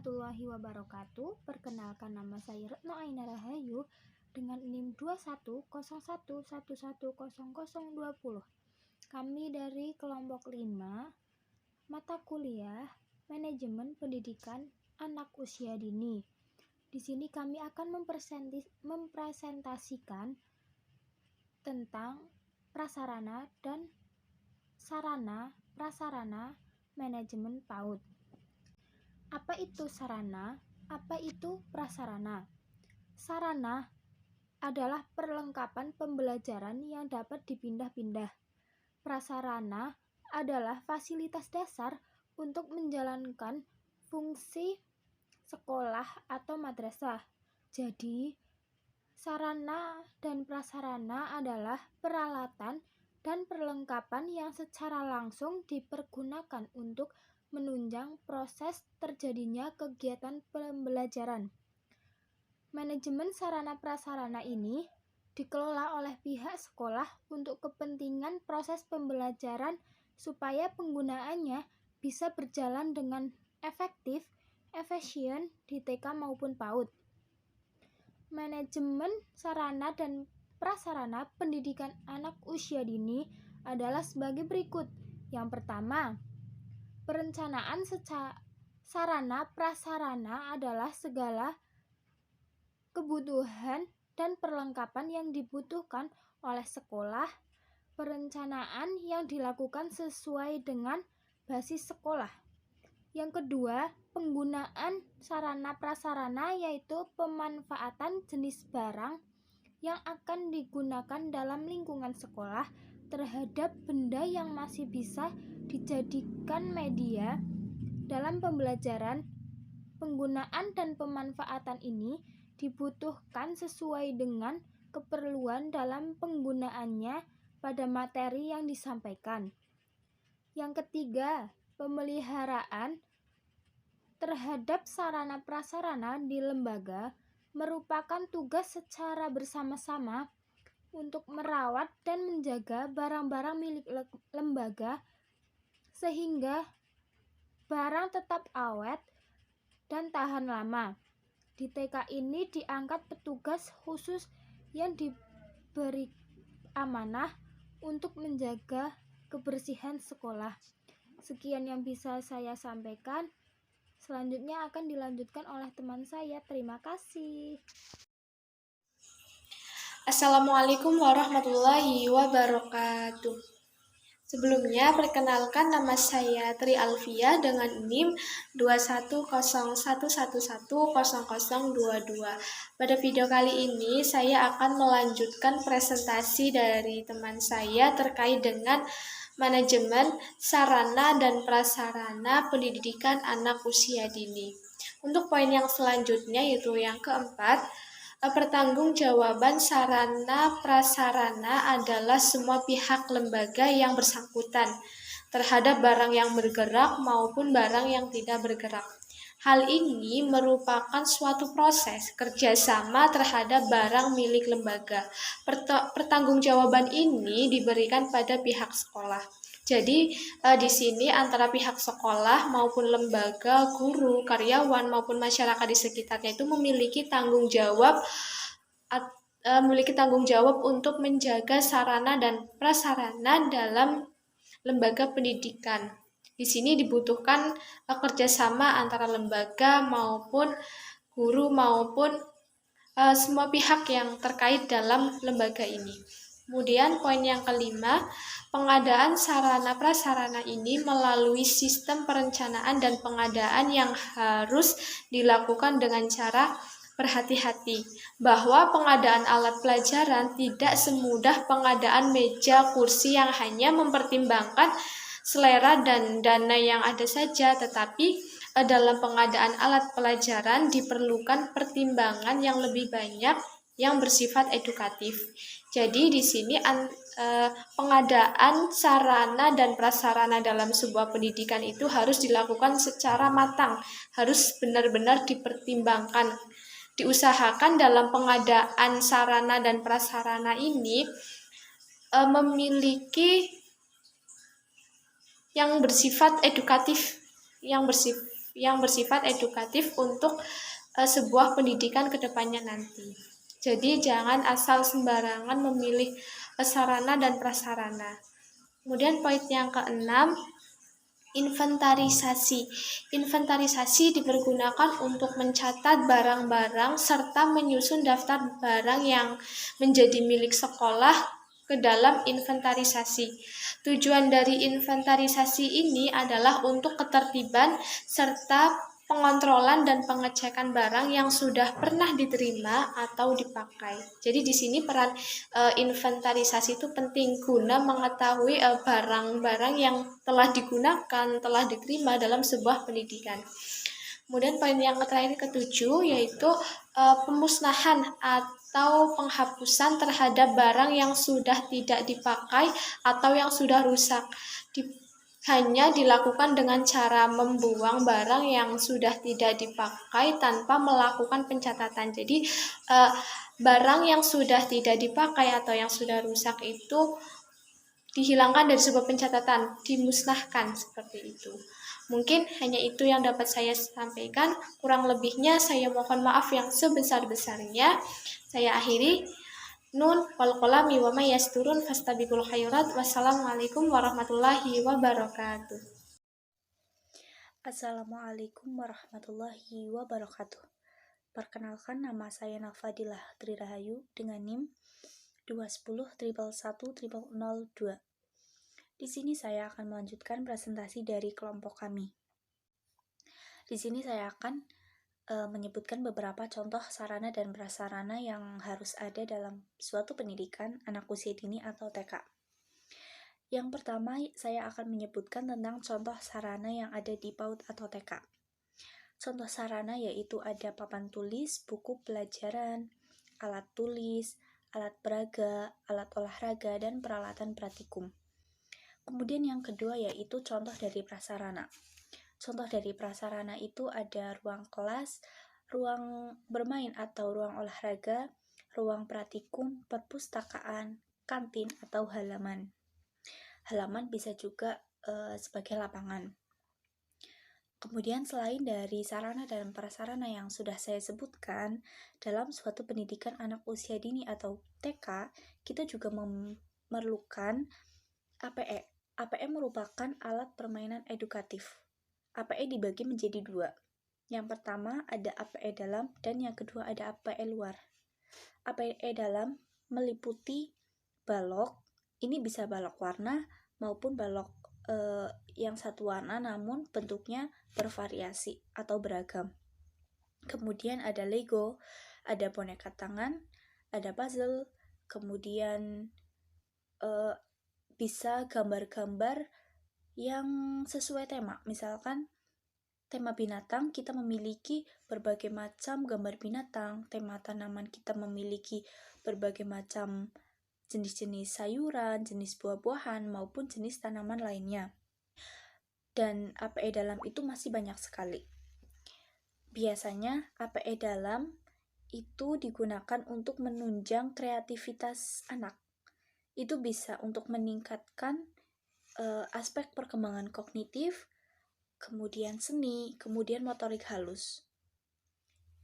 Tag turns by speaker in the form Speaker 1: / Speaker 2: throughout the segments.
Speaker 1: warahmatullahi wabarakatuh. Perkenalkan, nama saya Retno Aina Rahayu dengan NIM 2101110020. Kami dari kelompok 5 mata kuliah Manajemen Pendidikan Anak Usia Dini. Di sini kami akan mempresentasikan tentang prasarana dan sarana prasarana manajemen PAUD. Apa itu sarana? Apa itu prasarana? Sarana adalah perlengkapan pembelajaran yang dapat dipindah-pindah. Prasarana adalah fasilitas dasar untuk menjalankan fungsi sekolah atau madrasah. Jadi, sarana dan prasarana adalah peralatan dan perlengkapan yang secara langsung dipergunakan untuk menunjang proses terjadinya kegiatan pembelajaran. Manajemen sarana prasarana ini dikelola oleh pihak sekolah untuk kepentingan proses pembelajaran supaya penggunaannya bisa berjalan dengan efektif, efisien di TK maupun PAUD. Manajemen sarana dan prasarana pendidikan anak usia dini adalah sebagai berikut. Yang pertama, perencanaan sarana prasarana adalah segala kebutuhan dan perlengkapan yang dibutuhkan oleh sekolah. Perencanaan yang dilakukan sesuai dengan basis sekolah. Yang kedua, penggunaan sarana prasarana yaitu pemanfaatan jenis barang yang akan digunakan dalam lingkungan sekolah terhadap benda yang masih bisa dijadikan media dalam pembelajaran. Penggunaan dan pemanfaatan ini dibutuhkan sesuai dengan keperluan dalam penggunaannya pada materi yang disampaikan. Yang ketiga, pemeliharaan terhadap sarana prasarana di lembaga merupakan tugas secara bersama-sama untuk merawat dan menjaga barang-barang milik lembaga sehingga barang tetap awet dan tahan lama. Di TK ini diangkat petugas khusus yang diberi amanah untuk menjaga kebersihan sekolah. Sekian yang bisa saya sampaikan. Selanjutnya akan dilanjutkan oleh teman saya. Terima kasih.
Speaker 2: Assalamualaikum warahmatullahi wabarakatuh. Sebelumnya, perkenalkan, nama saya Tri Alfia dengan NIM 2101110022. Pada video kali ini, saya akan melanjutkan presentasi dari teman saya terkait dengan manajemen sarana dan prasarana pendidikan anak usia dini. Untuk poin yang selanjutnya, yaitu yang keempat, pertanggungjawaban sarana prasarana adalah semua pihak lembaga yang bersangkutan terhadap barang yang bergerak maupun barang yang tidak bergerak. Hal ini merupakan suatu proses kerjasama terhadap barang milik lembaga. Pertanggungjawaban ini diberikan pada pihak sekolah. Jadi di sini antara pihak sekolah maupun lembaga, guru, karyawan maupun masyarakat di sekitarnya itu memiliki tanggung jawab untuk menjaga sarana dan prasarana dalam lembaga pendidikan. Di sini dibutuhkan kerjasama antara lembaga maupun guru maupun semua pihak yang terkait dalam lembaga ini. Kemudian poin yang kelima, pengadaan sarana prasarana ini melalui sistem perencanaan dan pengadaan yang harus dilakukan dengan cara berhati-hati, bahwa pengadaan alat pelajaran tidak semudah pengadaan meja kursi yang hanya mempertimbangkan selera dan dana yang ada saja, tetapi dalam pengadaan alat pelajaran diperlukan pertimbangan yang lebih banyak yang bersifat edukatif. Jadi di sini pengadaan sarana dan prasarana dalam sebuah pendidikan itu harus dilakukan secara matang, harus benar-benar dipertimbangkan. Diusahakan dalam pengadaan sarana dan prasarana ini memiliki yang bersifat edukatif, yang bersifat yang bersifat edukatif untuk sebuah pendidikan kedepannya nanti. Jadi jangan asal sembarangan memilih sarana dan prasarana. Kemudian poin yang keenam, inventarisasi. Inventarisasi dipergunakan untuk mencatat barang-barang serta menyusun daftar barang yang menjadi milik sekolah ke dalam inventarisasi. Tujuan dari inventarisasi ini adalah untuk ketertiban serta pengontrolan dan pengecekan barang yang sudah pernah diterima atau dipakai. Jadi di sini peran inventarisasi itu penting guna mengetahui barang-barang yang telah digunakan, telah diterima dalam sebuah pendidikan. Kemudian poin yang terakhir ketujuh yaitu pemusnahan atau penghapusan terhadap barang yang sudah tidak dipakai atau yang sudah rusak. Hanya dilakukan dengan cara membuang barang yang sudah tidak dipakai tanpa melakukan pencatatan. Jadi barang yang sudah tidak dipakai atau yang sudah rusak itu dihilangkan dari sebuah pencatatan, dimusnahkan seperti itu. Mungkin hanya itu yang dapat saya sampaikan. Kurang lebihnya saya mohon maaf yang sebesar-besarnya. Saya akhiri. Nun wal qalami wa may yasturun fastabiqul khairat. Wassalamualaikum warahmatullahi wabarakatuh.
Speaker 1: Assalamualaikum warahmatullahi wabarakatuh. Perkenalkan, nama saya Nafadilah Trirahayu dengan NIM 210111002. Di sini saya akan melanjutkan presentasi dari kelompok kami. Di sini saya akan menyebutkan beberapa contoh sarana dan prasarana yang harus ada dalam suatu pendidikan anak usia dini atau TK. Yang pertama, saya akan menyebutkan tentang contoh sarana yang ada di PAUD atau TK. Contoh sarana yaitu ada papan tulis, buku pelajaran, alat tulis, alat peraga, alat olahraga, dan peralatan praktikum. Kemudian yang kedua yaitu contoh dari prasarana. Contoh dari prasarana itu ada ruang kelas, ruang bermain atau ruang olahraga, ruang praktikum, perpustakaan, kantin, atau halaman. Halaman bisa juga sebagai lapangan. Kemudian selain dari sarana dan prasarana yang sudah saya sebutkan, dalam suatu pendidikan anak usia dini atau TK, kita juga memerlukan APE. APE merupakan alat permainan edukatif. APE dibagi menjadi dua. Yang pertama ada APE dalam dan yang kedua ada APE luar. APE dalam meliputi balok, ini bisa balok warna maupun balok yang satu warna namun bentuknya bervariasi atau beragam. Kemudian ada Lego, ada boneka tangan, ada puzzle, kemudian bisa gambar-gambar yang sesuai tema. Misalkan tema binatang, kita memiliki berbagai macam gambar binatang. Tema tanaman, kita memiliki berbagai macam jenis-jenis sayuran, jenis buah-buahan, maupun jenis tanaman lainnya. Dan APE dalam itu masih banyak sekali. Biasanya APE dalam itu digunakan untuk menunjang kreativitas anak. Itu bisa untuk meningkatkan aspek perkembangan kognitif, kemudian seni, kemudian motorik halus.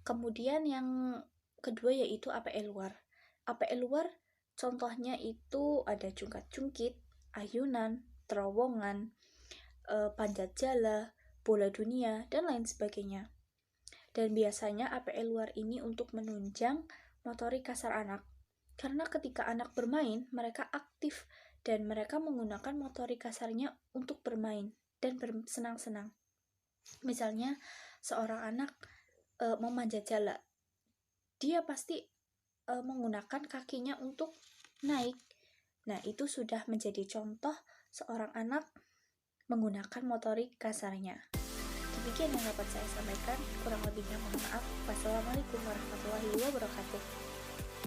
Speaker 1: Kemudian yang kedua yaitu APE luar. APE luar contohnya itu ada jungkat-jungkit, ayunan, terowongan, panjat jala, bola dunia, dan lain sebagainya. Dan biasanya APE luar ini untuk menunjang motorik kasar anak. Karena ketika anak bermain, mereka aktif dan mereka menggunakan motorik kasarnya untuk bermain dan bersenang-senang. Misalnya, seorang anak memanjat jala, dia pasti menggunakan kakinya untuk naik. Nah, itu sudah menjadi contoh seorang anak menggunakan motorik kasarnya. Demikian yang dapat saya sampaikan, kurang lebihnya mohon maaf. Wassalamualaikum warahmatullahi wabarakatuh.